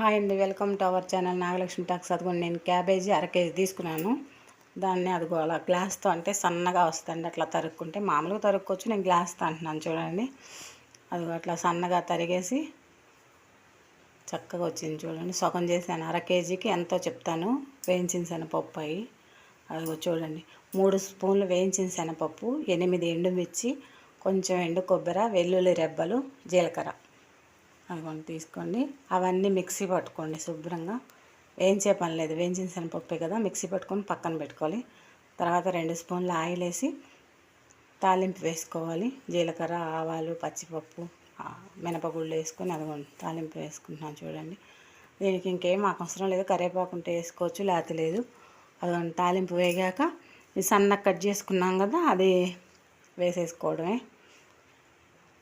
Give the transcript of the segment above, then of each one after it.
Hi అండి, welcome to our channel Nagalakshmi talks. అదిగోండి, నేను క్యాబేజీ అరకేజీ తీసుకున్నాను. దాన్ని అదిగో అలా గ్లాస్తో అంటే సన్నగా వస్తుంది. అట్లా తరుక్కుంటే మామూలుగా తరుక్కోవచ్చు, నేను గ్లాస్తో అంటున్నాను చూడండి. అదిగో అట్లా సన్నగా తరిగేసి చక్కగా వచ్చింది చూడండి. సగం చేశాను. అర కేజీకి ఎంతో చెప్తాను. వేయించిన శనగపప్పు అవి అదిగో చూడండి. 3 స్పూన్లు వేయించిన శనగపప్పు, 8 ఎండుమిర్చి, కొంచెం ఎండు కొబ్బరి, వెల్లుల్లి రెబ్బలు, జీలకర్ర అదిగోండి తీసుకోండి. అవన్నీ మిక్సీ పట్టుకోండి శుభ్రంగా. వేయించే పని లేదు, వేయించిన శనగపప్పే కదా. మిక్సీ పట్టుకొని పక్కన పెట్టుకోవాలి. తర్వాత 2 స్పూన్ల ఆయిల్ వేసి తాలింపు వేసుకోవాలి. జీలకర్ర, ఆవాలు, పచ్చిపప్పు, మినపగుళ్ళు వేసుకొని అదిగోండి తాలింపు వేసుకుంటున్నాను చూడండి. దీనికి ఇంకేం అవసరం లేదు. కరివేపాకు ఉంటే వేసుకోవచ్చు, లేకపోతే లేదు. అదిగోండి తాలింపు వేగాక ఈ సన్నగా కట్ చేసుకున్నాం కదా, అది వేసేసుకోవడమే.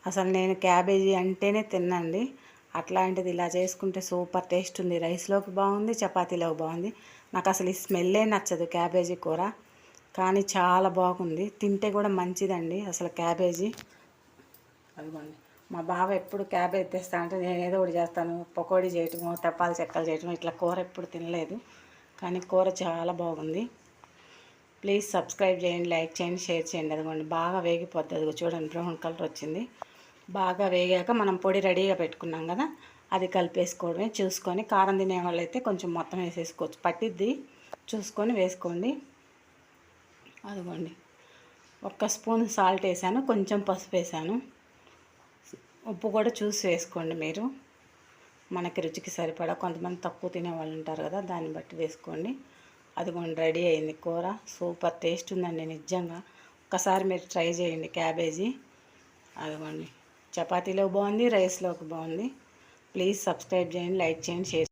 అసలు నేను క్యాబేజీ అంటేనే తిన్నండి. అట్లాంటిది ఇలా చేసుకుంటే సూపర్ టేస్ట్ ఉంది. రైస్లోకి బాగుంది, చపాతీలోకి బాగుంది. నాకు అసలు ఈ స్మెల్లే నచ్చదు క్యాబేజీ కూర, కానీ చాలా బాగుంది. తింటే కూడా మంచిదండి అసలు క్యాబేజీ. అదిగోండి, మా బావ ఎప్పుడు క్యాబేజీ తెస్తా అంటే నేను ఏదో ఒకటి చేస్తాను. పకోడీ చేయటము, తప్పాల చెక్కలు చేయటం, ఇట్లా కూర ఎప్పుడు తినలేదు. కానీ కూర చాలా బాగుంది. ప్లీజ్ సబ్స్క్రైబ్ చేయండి, లైక్ చేయండి, షేర్ చేయండి. అదిగోండి బాగా వేగిపోద్ది. అదిగో చూడండి, బ్రౌన్ కలర్ వచ్చింది. బాగా వేగాక మనం పొడి రెడీగా పెట్టుకున్నాం కదా, అది కలిపేసుకోవడమే. చూసుకొని కారం తినే వాళ్ళైతే కొంచెం మొత్తం వేసేసుకోవచ్చు, పట్టిద్ది చూసుకొని వేసుకోండి. అదిగోండి 1 స్పూన్ సాల్ట్ వేసాను, కొంచెం పసుపు వేసాను. ఉప్పు కూడా చూసి వేసుకోండి మీరు, మనకి రుచికి సరిపడా. కొంతమంది తక్కువ తినే వాళ్ళు ఉంటారు కదా, దాన్ని బట్టి వేసుకోండి. అదిగోండి రెడీ అయింది కూర. సూపర్ టేస్ట్ ఉందండి నిజంగా. ఒకసారి మీరు ట్రై చేయండి క్యాబేజీ. అదిగోండి చపాతీలో బాగుంది, రైస్లోకి బాగుంది. ప్లీజ్ సబ్స్క్రైబ్ చేయండి, లైక్ చేయండి, షేర్